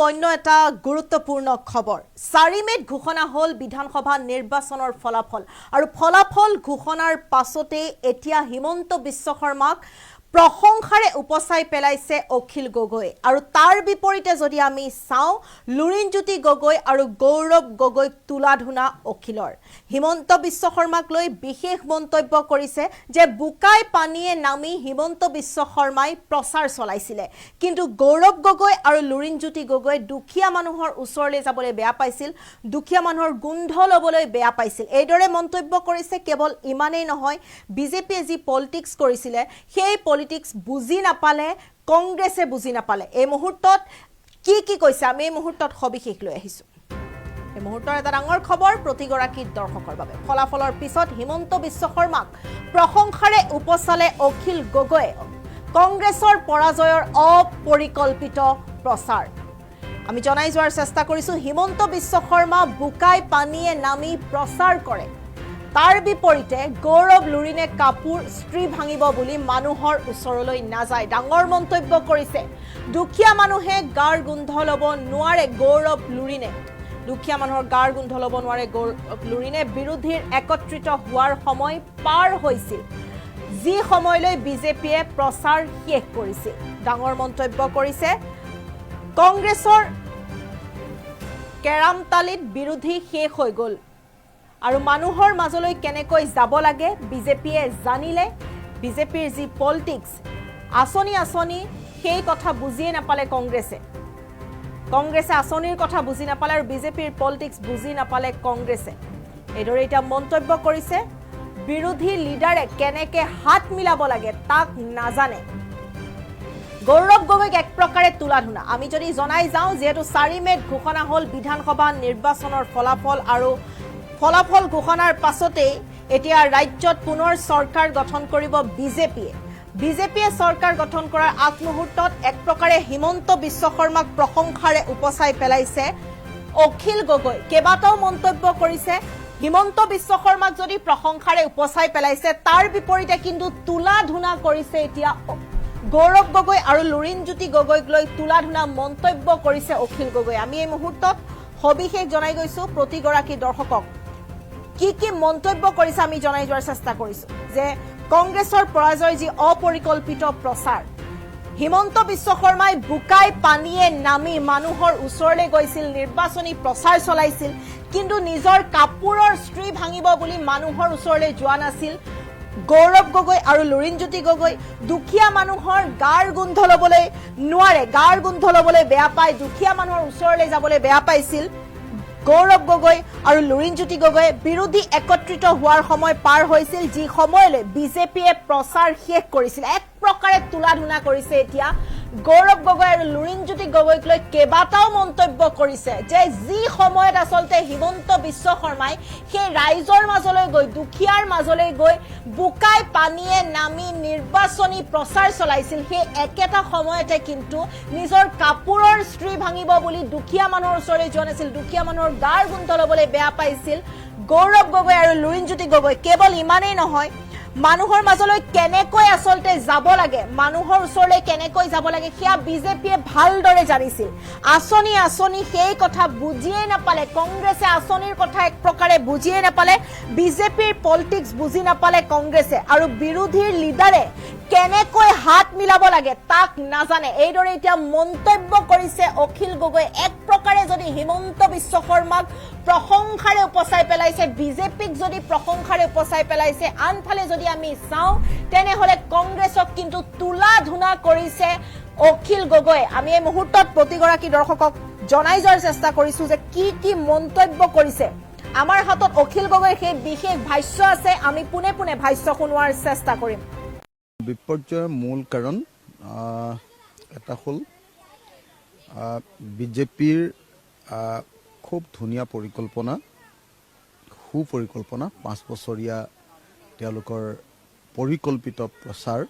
অন্য এটা গুৰুত্বপূৰ্ণ খবৰ 4 মেত ঘোষণা হল বিধানসভা নিৰ্বাচনৰ ফলাফল আৰু ফলাফল ঘোষণাৰ পাছতে এতিয়া হিমন্ত বিশ্ব শৰ্মাক প্ৰশংসাৰে উপচাই পেলাইছে অখিল গগৈ আৰু তাৰ বিপৰীতে যদি আমি চাও লুৰিণজ্যোতি গগৈ আৰু গৌৰৱ গগৈ তুলাধুনা অখিলৰ হিমন্ত বিশ্ব শৰ্মাক লৈ বিশেষ মন্তব্য কৰিছে যে বুকাই পানীয়ে নামি হিমন্ত বিশ্ব শৰ্মাই প্ৰচাৰ চলাইছিল কিন্তু গৌৰৱ গগৈ আৰু লুৰিণজ্যোতি গগৈ দুখীয়া মানুহৰ ওচৰলৈ যাবলৈ বেয়া পাইছিল দুখীয়া মানুহৰ গোন্ধ লবলৈ বেয়া পাইছিল এইদৰে মন্তব্য কৰিছে কেৱল ইমানেই নহয় বিজেপিয়ে যি পলিটিক্স কৰিছিল সেই পলিটিক্স বুজি নাপালে কংগ্ৰেছে বুজি নাপালে এই মুহূৰ্তত কি কৈছে আমি এই মুহূৰ্তত সবিশেষ লৈ আহিছো এই মুহূৰ্তৰ এটা ডাঙৰ খবৰ প্ৰতিগৰাকী দৰ্শকৰ বাবে ফলাফলৰ পিছত হিমন্ত বিশ্ব শৰ্মাক প্ৰশংসাৰে উপচালে অখিল গগৈ কংগ্ৰেছৰ পৰাজয়ৰ অপৰিকল্পিত প্ৰচাৰ আমি জনাই যোৱাৰ চেষ্টা কৰিছো হিমন্ত বিশ্ব শৰ্মা বুকাই পানীয়ে নামি প্ৰচাৰ কৰে তাৰ বিপৰীতে গৌৰৱ লুৰিণে কাপুৰ স্ত্ৰী ভাঙিব বুলি মানুহৰ ওচৰলৈ নাযায় ডাঙৰ মন্তব্য কৰিছে দুখীয়া মানুহে গাৰ গোন্ধ লব নোৱাৰে গৌৰৱ লুৰিণে দুখীয়া মানুহৰ গাৰ গোন্ধ লব নোৱাৰে গৌৰৱ লুৰিণে বিৰোধীৰ একত্ৰিত হোৱাৰ সময় পাৰ হৈছিল যি সময়লৈ বিজেপিয়ে প্ৰচাৰ শেষ কৰিছে ডাঙৰ মন্তব্য কৰিছে কংগ্ৰেছৰ কেৰামতালিত বিৰোধী শেষ হৈ গল আৰু মানুহৰ মাজলৈ কেনেকৈ যাব লাগে বিজেপিয়ে জানিলে বিজেপিৰ যি পলিটিক্স আসনি সেই কথা বুজিয়ে নাপালে কংগ্ৰেছে আসনিৰ কথা বুজি নাপালে আৰু বিজেপিৰ পলিটিক্স বুজি নাপালে কংগ্ৰেছে এইদৰে এটা মন্তব্য কৰিছে বিৰোধী লিডাৰে কেনেকৈ হাত মিলাব লাগে তাক নাজানে গৌৰৱ গগৈক এক প্ৰকাৰে তুলাধুনা আমি যদি জনাই যাওঁ যেহেতু 4 মেত ঘোষণা হল বিধানসভা নিৰ্বাচনৰ ফলাফল আৰু ফলাফল ঘোষণাৰ পাছতে এতিয়া ৰাজ্যত পুনৰ চৰকাৰ গঠন কৰিব বিজেপিয়ে চৰকাৰ গঠন কৰাৰ আগমুহূৰ্তত এক প্ৰকাৰে হিমন্ত বিশ্ব শৰ্মাক প্ৰশংসাৰে উপচাই পেলাইছে অখিল গগৈ কেইবাটাও মন্তব্য কৰিছে হিমন্ত বিশ্ব শৰ্মাক যদি প্ৰশংসাৰে উপচাই পেলাইছে তাৰ বিপৰীতে কিন্তু তুলাধুনা কৰিছে এতিয়া গৌৰৱ গগৈ আৰু লুৰিণজ্যোতি গগৈক লৈ তুলাধুনা মন্তব্য কৰিছে অখিল গগৈ আমি এই মুহূৰ্তত সবিশেষ জনাই গৈছো প্ৰতিগৰাকী দৰ্শকক কি মন্তব্য কৰিছে আমি জনাই যোৱাৰ চেষ্টা কৰিছো যে কংগ্ৰেছৰ পৰাজয় যি অপৰিকল্পিত প্ৰচাৰ হিমন্ত বিশ্ব শৰ্মাই বুকাই পানীয়ে নামি মানুহৰ ওচৰলৈ গৈছিল নিৰ্বাচনী প্ৰচাৰ চলাইছিল কিন্তু নিজৰ কাপুৰৰ স্ত্ৰী ভাঙিব বুলি মানুহৰ ওচৰলৈ যোৱা নাছিল গৌৰৱ গগৈ আৰু লুৰিণজ্যোতি গগৈ দুখীয়া মানুহৰ গাৰ গোন্ধ লবলৈ নোৱাৰে গাৰ গোন্ধ লবলৈ বেয়া পায় দুখীয়া মানুহৰ ওচৰলৈ যাবলৈ বেয়া পাইছিল গৌৰৱ গগৈ আৰু লুৰিণজ্যোতি গগৈ বিৰোধী একত্ৰিত হোৱাৰ সময় পাৰ হৈছিল যি সময়লৈ বিজেপিয়ে প্ৰচাৰ শেষ কৰিছিল এক প্ৰকাৰে তুলাধুনা কৰিছে এতিয়া গৌৰৱ গগৈ আৰু লুৰিণজ্যোতি গগৈক লৈ কেইবাটাও মন্তব্য কৰিছে যে যি সময়ত আচলতে হিমন্ত বিশ্ব শৰ্মাই সেই ৰাইজৰ মাজলৈ গৈ দুখীয়াৰ মাজলৈ গৈ বুকাই পানীয়ে নামি নিৰ্বাচনী প্ৰচাৰ চলাইছিল সেই একেটা সময়তে কিন্তু নিজৰ কাপুৰৰ স্ত্ৰী ভাঙিব বুলি দুখীয়া মানুহৰ ওচৰলৈ যোৱা নাছিল দুখীয়া মানুহৰ গাৰ গোন্ধ লবলৈ বেয়া পাইছিল গৌৰৱ গগৈ আৰু লুৰিণজ্যোতি গগৈ কেৱল ইমানেই নহয় মানুহৰ মাজলৈ কেনেকৈ আচলতে যাব লাগে মানুহৰ ওচৰলৈ কেনেকৈ যাব লাগে সেয়া বিজেপিয়ে ভালদৰে জানিছিল আসনি সেই কথা বুজিয়ে নাপালে কংগ্ৰেছে আসনিৰ কথা এক প্ৰকাৰে বুজিয়ে নাপালে বিজেপিৰ পলিটিক্স বুজি নাপালে কংগ্ৰেছে আৰু বিৰোধীৰ লিডাৰে কেনেকৈ হাত মিলাব লাগে তাক নাজানে এইদৰে এতিয়া মন্তব্য কৰিছে অখিল গগৈ এক প্ৰকাৰে যদি হিমন্ত বিশ্ব শৰ্মাক প্ৰশংসাৰে উপচাই পেলাইছে বিজেপিক যদি প্ৰশংসাৰে উপচাই পেলাইছে আনফালে যদি আমি চাওঁ তেনেহলে কংগ্ৰেছক কিন্তু তুলাধুনা কৰিছে অখিল গগৈ আমি এই মুহূৰ্তত প্ৰতিগৰাকী দৰ্শকক জনাই যোৱাৰ চেষ্টা কৰিছো যে কি মন্তব্য কৰিছে আমাৰ হাতত অখিল গগৈৰ সেই বিশেষ ভাষ্য আছে আমি পুনে ভাষ্য শুনোৱাৰ চেষ্টা কৰিম বিপৰ্যয়ৰ মূল কাৰণ এটা হ'ল বিজেপিৰ খুব ধুনীয়া সুপৰিকল্পনা 5 বছৰীয়া তেওঁলোকৰ পৰিকল্পিত প্ৰচাৰ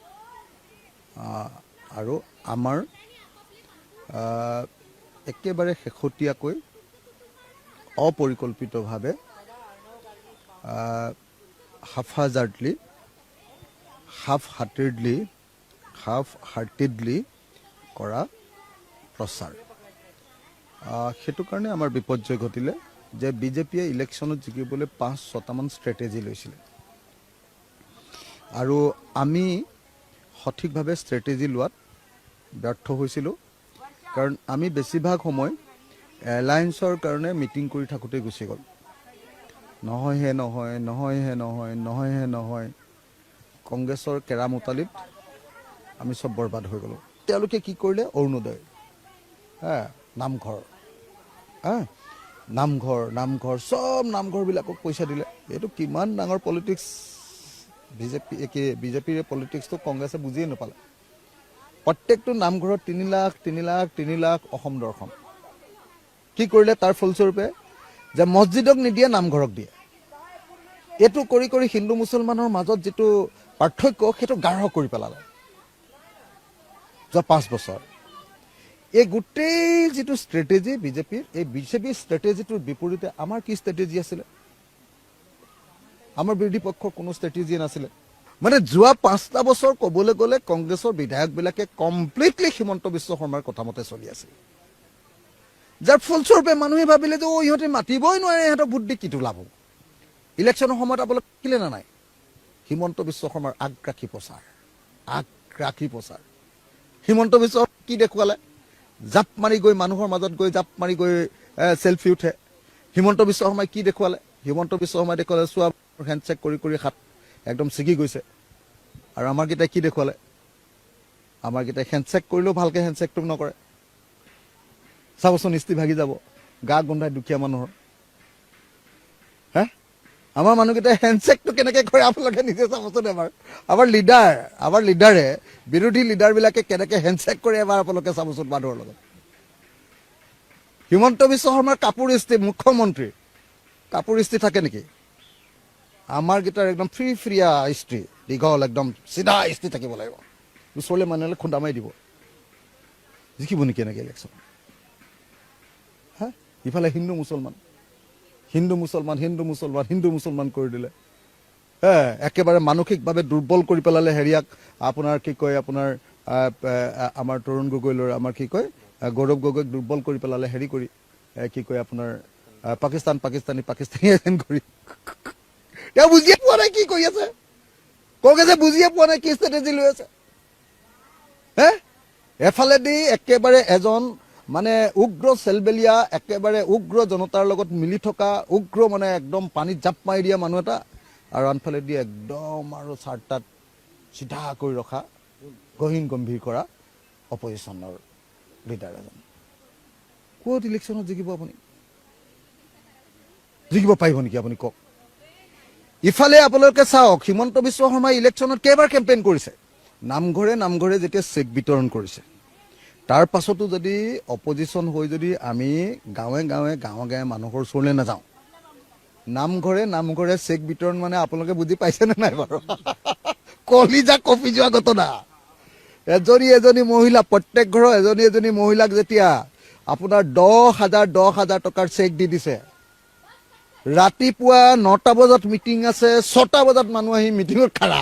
আৰু আমাৰ একেবাৰে শেহতীয়াকৈ অপৰিকল্পিতভাৱে হাফ হাৰ্টেডলি কৰা প্ৰচাৰ সেইটো কাৰণে আমাৰ বিপৰ্যয় ঘটিলে যে বিজেপিয়ে ইলেকশ্যনত জিকিবলৈ 5-6টামান ষ্ট্ৰেটেজি লৈছিলে আৰু আমি সঠিকভাৱে ষ্ট্ৰেটেজি লোৱাত ব্যৰ্থ হৈছিলোঁ কাৰণ আমি বেছিভাগ সময় এলায়েন্সৰ কাৰণে মিটিং কৰি থাকোঁতে গুচি গ'ল নহয় কংগ্ৰেছৰ কেৰামতালিত আমি চব বৰবাদ হৈ গ'লোঁ তেওঁলোকে কি কৰিলে অৰুণোদয় নামঘৰ চব নামঘৰবিলাকক পইচা দিলে এইটো কিমান ডাঙৰ পলিটিক্স বিজেপিৰ পলিটিক্সটো কংগ্ৰেছে বুজিয়ে নাপালে প্ৰত্যেকটো নামঘৰত 3 লাখ অসম দৰ্শন কি কৰিলে তাৰ ফলস্বৰূপে যে মছজিদক নিদিয়ে নামঘৰক দিয়ে এইটো কৰি কৰি হিন্দু মুছলমানৰ মাজত যিটো পাৰ্থক্য সেইটো গাঢ় কৰি পেলালে যোৱা 5 বছৰ এই গোটেই যিটো ষ্ট্ৰেটেজি বিজেপিৰ এই বিজেপিৰ ষ্ট্ৰেটেজিটোৰ বিপৰীতে আমাৰ কি ষ্ট্ৰেটেজি আছিলে আমাৰ বিৰোধী পক্ষৰ কোনো ষ্ট্ৰেটেজি নাছিলে মানে যোৱা 5টা বছৰ ক'বলৈ গ'লে কংগ্ৰেছৰ বিধায়কবিলাকে কমপ্লিটলি হিমন্ত বিশ্ব শৰ্মাৰ কথা মতে চলি আছে যাৰ ফলস্বৰূপে মানুহে ভাবিলে যে ইহঁতে মাতিবই নোৱাৰে ইহঁতক ভোট দি কিটো লাভ হ'ব ইলেকশ্যনৰ সময়ত আপোনালোকে দেখিলে নে নাই হিমন্ত বিশ্ব শৰ্মাৰ আগ্ৰাসী প্ৰচাৰ হিমন্ত বিশ্ব কি দেখুৱালে জাপ মাৰি গৈ মানুহৰ মাজত গৈ জাপ মাৰি গৈ চেলফি উঠে হিমন্ত বিশ্ব শৰ্মাই কি দেখুৱালে হিমন্ত বিশ্ব শৰ্মাই দেখুৱালে চোৱা হেণ্ডশ্বেক কৰি কৰি হাত একদম ছিগি গৈছে আৰু আমাৰকেইটাই কি দেখুৱালে আমাৰকেইটাই হেণ্ডশ্বেক কৰিলেও ভালকৈ হেণ্ডশ্বেকটো নকৰে চাবচোন ইস্তি ভাগি যাব গা গোন্ধাই দুখীয়া মানুহৰ আমাৰ মানুহকেইটাই হেণ্ডশ্বেকটো কেনেকৈ কৰে আপোনালোকে নিজে চাবচোন এবাৰ আমাৰ লিডাৰে বিৰোধী লিডাৰবিলাকে কেনেকৈ হেণ্ডশ্বেক কৰে এবাৰ আপোনালোকে চাবচোন মানুহৰ লগত হিমন্ত বিশ্ব শৰ্মাৰ কাপোৰ ইস্ত্ৰি মুখ্যমন্ত্ৰী কাপোৰ ইস্ত্ৰি থাকে নেকি আমাৰ গীটাৰ একদম ফ্ৰিয়া ইস্ত্ৰি দীঘল একদম চিধা ইস্ত্ৰি থাকিব লাগিব ওচৰলৈ মানুহে খুন্দা মাৰি দিব জিকিব নেকি এনেকৈ ইলেকশ্যন ইফালে হিন্দু মুছলমান কৰি দিলে একেবাৰে মানসিকভাৱে দুৰ্বল কৰি পেলালে হেৰিয়াক আপোনাৰ কি কয় আপোনাৰ আমাৰ তৰুণ গগৈৰ আমাৰ কি কয় গৌৰৱ গগৈক দুৰ্বল কৰি পেলালে হেৰি কৰি কি কয় আপোনাৰ পাকিস্তানী এজেণ্ট কৰি তেওঁ বুজিয়ে পোৱা নাই কি কৰি আছে কংগ্ৰেছে বুজিয়ে পোৱা নাই কি ষ্ট্ৰেটেজি লৈ আছে এফালেদি একেবাৰে এজন মানে উগ্ৰ চেলবেলীয়া একেবাৰে উগ্ৰ জনতাৰ লগত মিলি থকা উগ্ৰ মানে একদম পানীত জাপ মাৰি দিয়া মানুহ এটা আৰু আনফালেদি একদম আৰু চাৰ্টাত চিধা কৰি ৰখা গহীন গম্ভীৰ কৰা অপজিশ্যনৰ লিডাৰ এজন ক'ত ইলেকশ্যনত জিকিব আপুনি জিকিব পাৰিব নেকি আপুনি কওক ইফালে আপোনালোকে চাওক হিমন্ত বিশ্ব শৰ্মাই ইলেকশ্যনত কেইবাৰ কেম্পেইন কৰিছে নামঘৰে যেতিয়া চেক বিতৰণ কৰিছে তাৰ পাছতো যদি অপজিশ্যন হৈ যদি আমি গাঁৱে মানুহৰ ওচৰলৈ নাযাওঁ নামঘৰে চেক বিতৰণ মানে আপোনালোকে বুজি পাইছেনে নাই বাৰু কলিজা কপি যোৱা ঘটনা এজনী মহিলা প্ৰত্যেক ঘৰৰ এজনী মহিলাক যেতিয়া আপোনাৰ 10,000 টকাৰ চেক দি দিছে ৰাতিপুৱা 9টা বজাত মিটিং আছে 6টা বজাত মানুহ আহি মিটিঙত খাৰা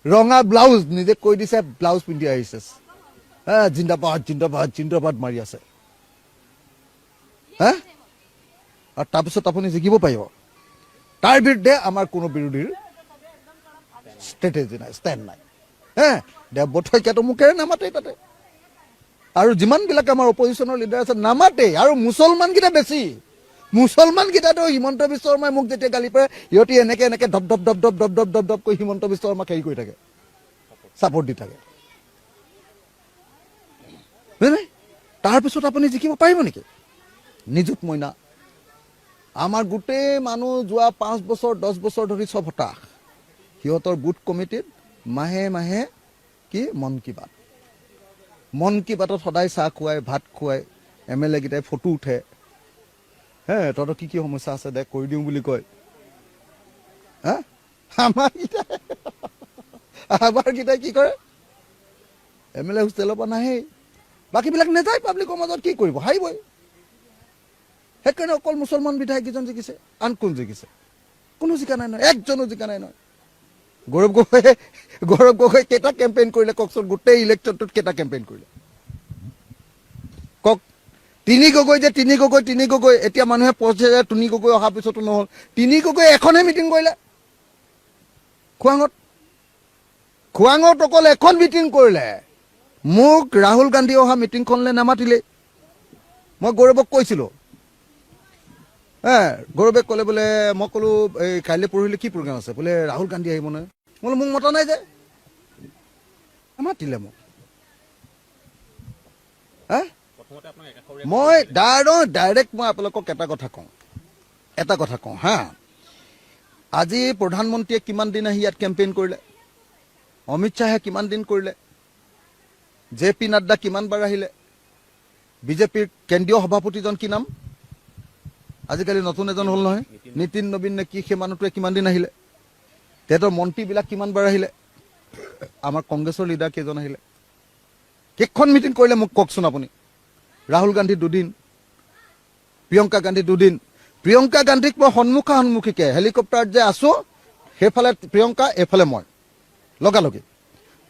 ৰঙা ব্লাউজ নিজে কৈ দিছে ব্লাউজ পিন্ধি আহিছে জিন্দাবাদ মাৰি আছে আৰু তাৰপিছত আপুনি জিকিব পাৰিব তাৰ বিৰুদ্ধে আমাৰ কোনো বিৰোধীৰ ষ্ট্ৰেটেজি নাই ষ্টেণ্ড নাই দেৱব্ৰত শইকীয়াটো মুখেৰে নামাতেই তাতে আৰু যিমানবিলাক আমাৰ অপজিশ্যনৰ লিডাৰ আছে নামাতেই আৰু মুছলমানকেইটা বেছি মুছলমানকেইটাতো হিমন্ত বিশ্ব শৰ্মাই মোক যেতিয়া গালি পাৰে সিহঁতি এনেকে ধপ কৰি হিমন্ত বিশ্ব শৰ্মাক হেৰি কৰি থাকে ছাপৰ্ট দি থাকে তাৰপিছত আপুনি জিকিব পাৰিব নেকি নিযুত মইনা আমাৰ গোটেই মানুহ যোৱা 5 বছৰ 10 বছৰ ধৰি চব হতাশ সিহঁতৰ বুথ কমিটিত মাহে কি মন কি বাতত সদায় চাহ খুৱাই ভাত খুৱাই MLA কেইটাই ফটো উঠে তহঁতৰ কি সমস্যা আছে দে কৰি দিওঁ বুলি কয় আমাৰ কেইটাই কি কৰে MLA হোষ্টেলৰ পৰা নাহেই বাকীবিলাক নেযায় পাব্লিকৰ মাজত কি কৰিব হাৰিবই সেইকাৰণে অকল মুছলমান বিধায়ককেইজন জিকিছে আন কোন জিকিছে কোনো জিকা নাই নহয় একজনো জিকা নাই নহয় গৌৰৱ গগৈ কেইটা কেম্পেইন কৰিলে কওকচোন গোটেই ইলেকশ্যনটোত কেইটা কেম্পেইন কৰিলে কওক তিনি গগৈ এতিয়া মানুহে পঢ়ছে যে তিনি গগৈ অহাৰ পিছতো নহ'ল। তিনি গগৈ এখনহে মিটিং কৰিলে খোৱাঙত অকল এখন মিটিং কৰিলে। মোক ৰাহুল গান্ধী অহা মিটিংখনলৈ নামাতিলে। মই গৌৰৱক কৈছিলোঁ, গৌৰৱে ক'লে বোলে, মই ক'লোঁ এই কাইলৈ পৰহিলৈ কি প্ৰগ্ৰাম আছে? বোলে ৰাহুল গান্ধী আহিব নহয়। মই বোলো মোক মতা নাই যে, মাতিলে মোক। মই ডাইৰেক্ট মই আপোনালোকক এটা কথা কওঁ হা। আজি প্ৰধানমন্ত্ৰীয়ে কিমান দিন আহি ইয়াত কেম্পেইন কৰিলে, অমিত শ্বাহে কিমান দিন কৰিলে, JP নাড্ডা কিমানবাৰ আহিলে, বিজেপিৰ কেন্দ্ৰীয় সভাপতিজন কি নাম, আজিকালি নতুন এজন হ'ল নহয়, নীতিন নবীন নে কি, সেই মানুহটোৱে কিমান দিন আহিলে, তেহেঁতৰ মন্ত্ৰীবিলাক কিমানবাৰ আহিলে, আমাৰ কংগ্ৰেছৰ লিডাৰ কেইজন আহিলে, কেইখন মিটিং কৰিলে মোক কওকচোন আপুনি। ৰাহুল গান্ধী 2 দিন, প্ৰিয়ংকা গান্ধী 2 দিন। প্ৰিয়ংকা গান্ধীক মই সন্মুখীকে হেলিকপ্টাৰত যে আছো, সেইফালে প্ৰিয়ংকা, এইফালে মই, লগালগি।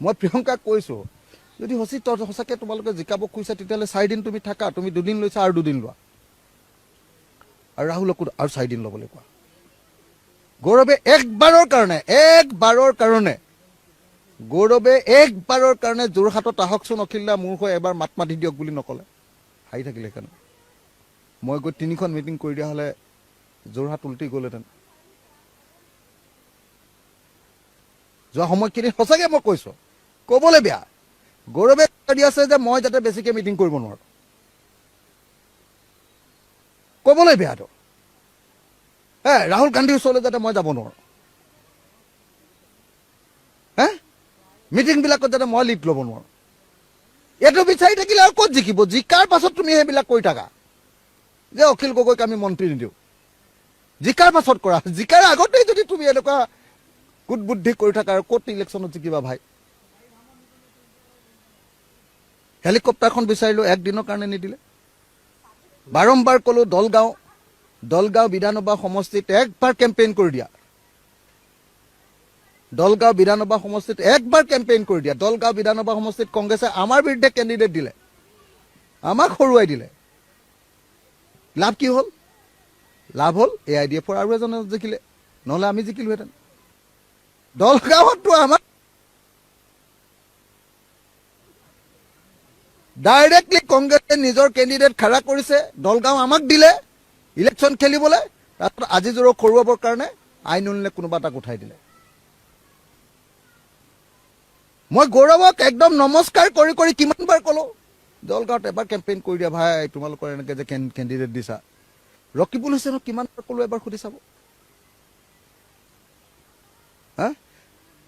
মই প্ৰিয়ংকাক কৈছোঁ, যদি সঁচাকৈ তোমালোকে জিকাব খুজিছা তেতিয়াহ'লে 4 দিন তুমি থাকা, তুমি 2 দিন লৈছা আৰু 2 দিন লোৱা, আৰু ৰাহুলকো আৰু 4 দিন ল'বলৈ কোৱা। গৌৰৱে একবাৰৰ কাৰণে যোৰহাটত আহকচোন অখিল দা, মোৰ হৈ এবাৰ মাত মাতি দিয়ক বুলি নক'লে, হাঁহি থাকিলে সেইকাৰণে। মই গৈ 3খন মিটিং কৰি দিয়া হ'লে যোৰহাট উল্টি গ'লহেঁতেন। যোৱা সময়খিনিত সঁচাকৈ মই কৈছোঁ, ক'বলৈ বেয়া, গৌৰৱে দি আছে যে মই যাতে বেছিকৈ মিটিং কৰিব নোৱাৰোঁ, ক'বলৈ বেয়াটো। ৰাহুল গান্ধীৰ ওচৰলৈ যাতে মই যাব নোৱাৰোঁ, মিটিংবিলাকত যাতে মই লিড ল'ব নোৱাৰোঁ, এইটো বিচাৰি থাকিলে আৰু ক'ত জিকিব? জিকাৰ পাছত তুমি সেইবিলাক কৰি থাকা যে অখিল গগৈক আমি মন্ত্ৰী নিদিওঁ, জিকাৰ পাছত কৰা, জিকাৰ আগতেই যদি তুমি এনেকুৱা কুটবুদ্ধি কৰি থাকা আৰু ক'ত ইলেকশ্যনত জিকিবা ভাই। হেলিকপ্টাৰখন বিচাৰিলোঁ, 1 দিনৰ কাৰণে নিদিলে। বাৰম্বাৰ ক'লোঁ দলগাঁও বিধানসভা সমষ্টিত একবাৰ কেম্পেইন কৰি দিয়া, দলগাঁও বিধানসভা সমষ্টিত একবাৰ কেম্পেইন কৰি দিয়া। দলগাঁও বিধানসভা সমষ্টিত কংগ্ৰেছে আমাৰ বিৰুদ্ধে কেণ্ডিডেট দিলে, আমাক হৰুৱাই দিলে। লাভ কি হ'ল? লাভ হ'ল AIDFৰ আৰু এজনে জিকিলে, নহ'লে আমি জিকিলোহেঁতেন। দলগাঁৱততো আমাক ডাইৰেক্টলি কংগ্ৰেছে নিজৰ কেণ্ডিডেট খাৰা কৰিছে, দলগাঁও আমাক দিলে ইলেকশ্যন খেলিবলৈ, তাৰপিছত আজি জোৰক হৰুৱাবৰ কাৰণে আইন উলিয়াই কোনোবা এটাক উঠাই দিলে। মই গৌৰৱক একদম নমস্কাৰ কৰি কিমানবাৰ ক'লোঁ, দলগাঁৱত এবাৰ কেম্পেইন কৰি দিয়া ভাই, তোমালোকৰ এনেকৈ যে কেণ্ডিডেট দিছা। ৰকিবুল হুছেইনক কিমানবাৰ ক'লোঁ, এবাৰ সুধি চাব।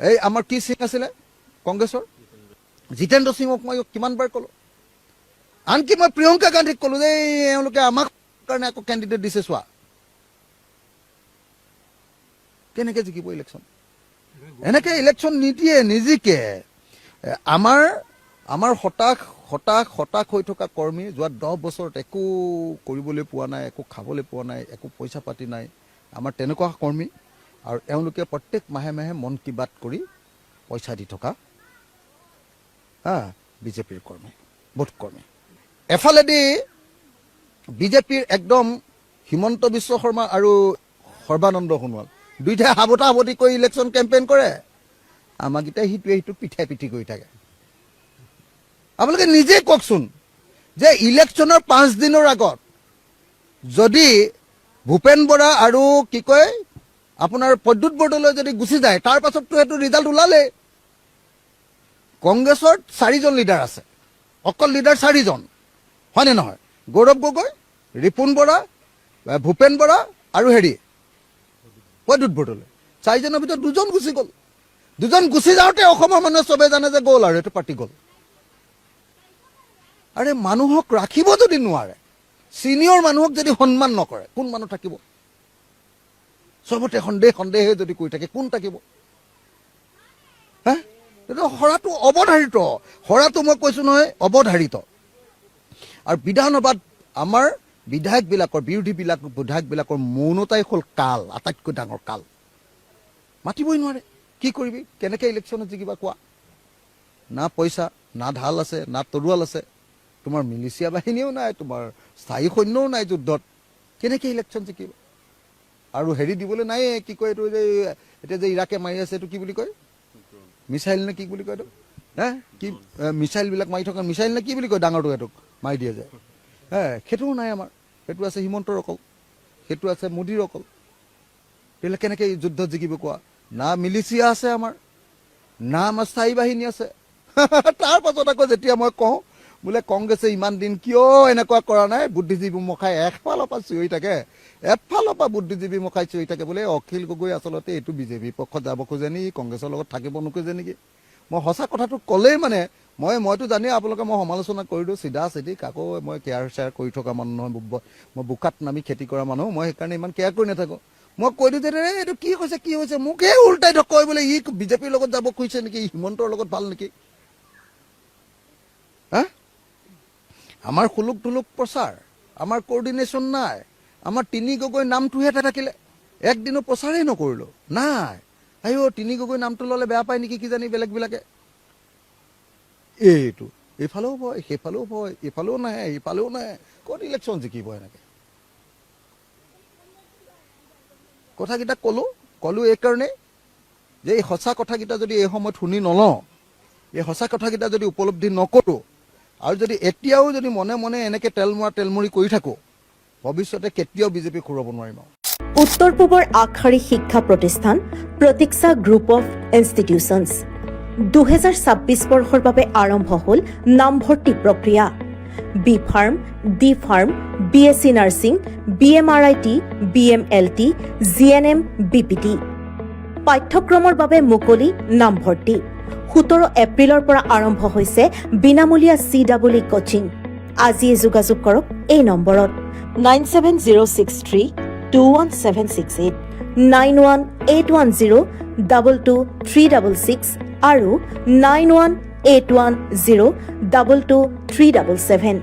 এই আমাৰ কি সিং আছিলে কংগ্ৰেছৰ, জিতেন্দ্ৰ সিঙক মই কিমানবাৰ ক'লোঁ। আনকি মই প্ৰিয়ংকা গান্ধীক ক'লোঁ যে এওঁলোকে আমাক কাৰণে আকৌ কেণ্ডিডেট দিছে, চোৱা কেনেকৈ জিকিব ইলেকশ্যন। এনেকৈ ইলেকশ্যন নিদিয়ে, নিজিকে। আমাৰ হতাশ হৈ থকা কৰ্মী যোৱা 10 বছৰত একো কৰিবলৈ পোৱা নাই, একো খাবলৈ পোৱা নাই, একো পইচা পাতি নাই, আমাৰ তেনেকুৱা কৰ্মী। আৰু এওঁলোকে প্ৰত্যেক মাহে মন কি বাত কৰি পইচা দি থকা বিজেপিৰ কৰ্মী, ভোট কৰ্মী। এফালেদি বিজেপিৰ একদম হিমন্ত বিশ্ব শৰ্মা আৰু সৰ্বানন্দ সোণোৱাল দুইটাই সাৱটি কৰি ইলেকশ্যন কেম্পেইন কৰে, আমাকেইটাই সিটোক পিঠি কৰি থাকে। আপোনালোকে নিজে কওকচোন যে ইলেকশ্যনৰ 5 দিনৰ আগত যদি ভূপেন বৰা আৰু কি কয় আপোনাৰ প্ৰদ্যুৎ বৰদলৈ যদি গুচি যায়, তাৰ পাছততো সেইটো ৰিজাল্ট ওলালে। কংগ্ৰেছৰ 4জন লিডাৰ আছে, অকল লিডাৰ 4জন, হয়নে নহয়? গৌৰৱ গগৈ, ৰিপুণ বৰা, ভূপেন বৰা আৰু প্ৰদ্যুৎ বৰদলৈ, 4জনৰ ভিতৰত 2জন গুচি গ'ল। 2জন গুচি যাওঁতে অসমৰ মানুহে চবে জানে যে গ'ল আৰু এইটো পাৰ্টি গ'ল। আৰে মানুহক ৰাখিব যদি নোৱাৰে, চিনিয়ৰ মানুহক যদি সন্মান নকৰে, কোন মানুহ থাকিব? চবতে সন্দেহে যদি কৰি থাকে, কোন থাকিব? হৰাটো অৱধাৰিত, হৰাটো মই কৈছোঁ নহয় অৱধাৰিত। আৰু বিধানসভাত আমাৰ বিৰোধী বিধায়কবিলাকৰ মৌনতাই হ'ল কাল, আটাইতকৈ ডাঙৰ কাল। মাতিবই নোৱাৰে, কি কৰিবি? কেনেকৈ ইলেকশ্যনত জিকিবা কোৱা? না পইচা, না ঢাল আছে, না তৰোৱাল আছে, তোমাৰ মিলিচিয়া বাহিনীও নাই, তোমাৰ স্থায়ী সৈন্যও নাই যুদ্ধত, কেনেকৈ ইলেকশ্যন জিকিব? আৰু হেৰি দিবলৈ নাই, কি কয় এইটো যে এতিয়া যে ইৰাকে মাৰি আছে, এইটো কি বুলি কয়, মিছাইল নে কি বুলি কয় এইটো, হে কি মিছাইলবিলাক মাৰি থকা মিছাইল নে কি বুলি কয় ডাঙৰটো, এইটোক মাৰি দিয়ে যে, সেইটোও নাই আমাৰ। সেইটো আছে হিমন্তৰ অকল, সেইটো আছে মোদীৰ অকল। তেতিয়াহ'লে কেনেকৈ যুদ্ধত জিকিব কোৱা? না মিলিচিয়া আছে আমাৰ, না আমাৰ স্থায়ী বাহিনী আছে। তাৰ পাছত আকৌ যেতিয়া মই কওঁ বোলে কংগ্ৰেছে ইমান দিন কিয় এনেকুৱা কৰা নাই, বুদ্ধিজীৱী মুখাই এফালৰ পৰা চিঞৰি থাকে, এফালৰ পৰা বুদ্ধিজীৱী মুখাই চিঞৰি থাকে বোলে অখিল গগৈ আচলতে এইটো বিজেপি পক্ষত যাব খোজে নেকি, কংগ্ৰেছৰ লগত থাকিব নোখোজে নেকি। মই সঁচা কথাটো ক'লেই মানে মইতো জানেই আপোনালোকে, মই সমালোচনা কৰি দিওঁ চিধা চিধি, কাকো মই কেয়াৰ চেয়াৰ কৰি থকা মানুহ নহয়, মই বোকাত নামি খেতি কৰা মানুহ, মই সেইকাৰণে ইমান কেয়াৰ কৰি নাথাকোঁ। মই কৈ দিওঁ যে এইটো কি হৈছে, মোকে উল্টাই কয় বোলে ই বিজেপিৰ লগত যাব খুজিছে নেকি, হিমন্তৰ লগত ভাল নেকি। হা, আমাৰ সুলুক থুলুক প্ৰচাৰ, আমাৰ কৰ্ডিনেশ্যন নাই, আমাৰ তিনি গগৈ নামটোহে থাকিলে, একদিনো প্ৰচাৰেই নকৰিলোঁ, নাই। তিনি গগৈ নামটো ল'লে বেয়া পায় নেকি কিজানি বেলেগবিলাকে। এইটো এইফালেও ভয়, সেইফালেও ভয়, এইফালেও নাহে, ইফালেও নাহে, ক'ত ইলেকশ্যন জিকিব এনেকৈ। কথাকেইটা ক'লোঁ এইকাৰণেই যে এই সঁচা কথাকেইটা যদি এই সময়ত শুনি নলওঁ, এই সঁচা কথাকেইটা যদি উপলব্ধি নকৰোঁ, আৰু যদি এতিয়াও যদি মনে মনে এনেকৈ তেলমৰি কৰি থাকোঁ, ভৱিষ্যতে কেতিয়াও বিজেপি খুৰাব নোৱাৰিম। উত্তৰ পূবৰ আগশাৰী শিক্ষা প্ৰতিষ্ঠান প্ৰতীক্ষা গ্ৰুপ অফ ইনষ্টিটিউচনছ 2026 বৰ্ষৰ বাবে আৰম্ভ হ'ল নামভৰ্তি প্ৰক্ৰিয়া। B pharm, D pharm, BSc nursing, BMRIT, BMLT, GNM, BPT। পাঠ্যক্ৰমৰ বাবে মুকলি নামভৰ্তি। 17 এপ্ৰিলৰ পৰা আৰম্ভ হৈছে বিনামূলীয়া CEE কোচিং। আজিয়ে যোগাযোগ কৰক এই নম্বৰত 97063216768, 9181022366 আৰু 9181022377।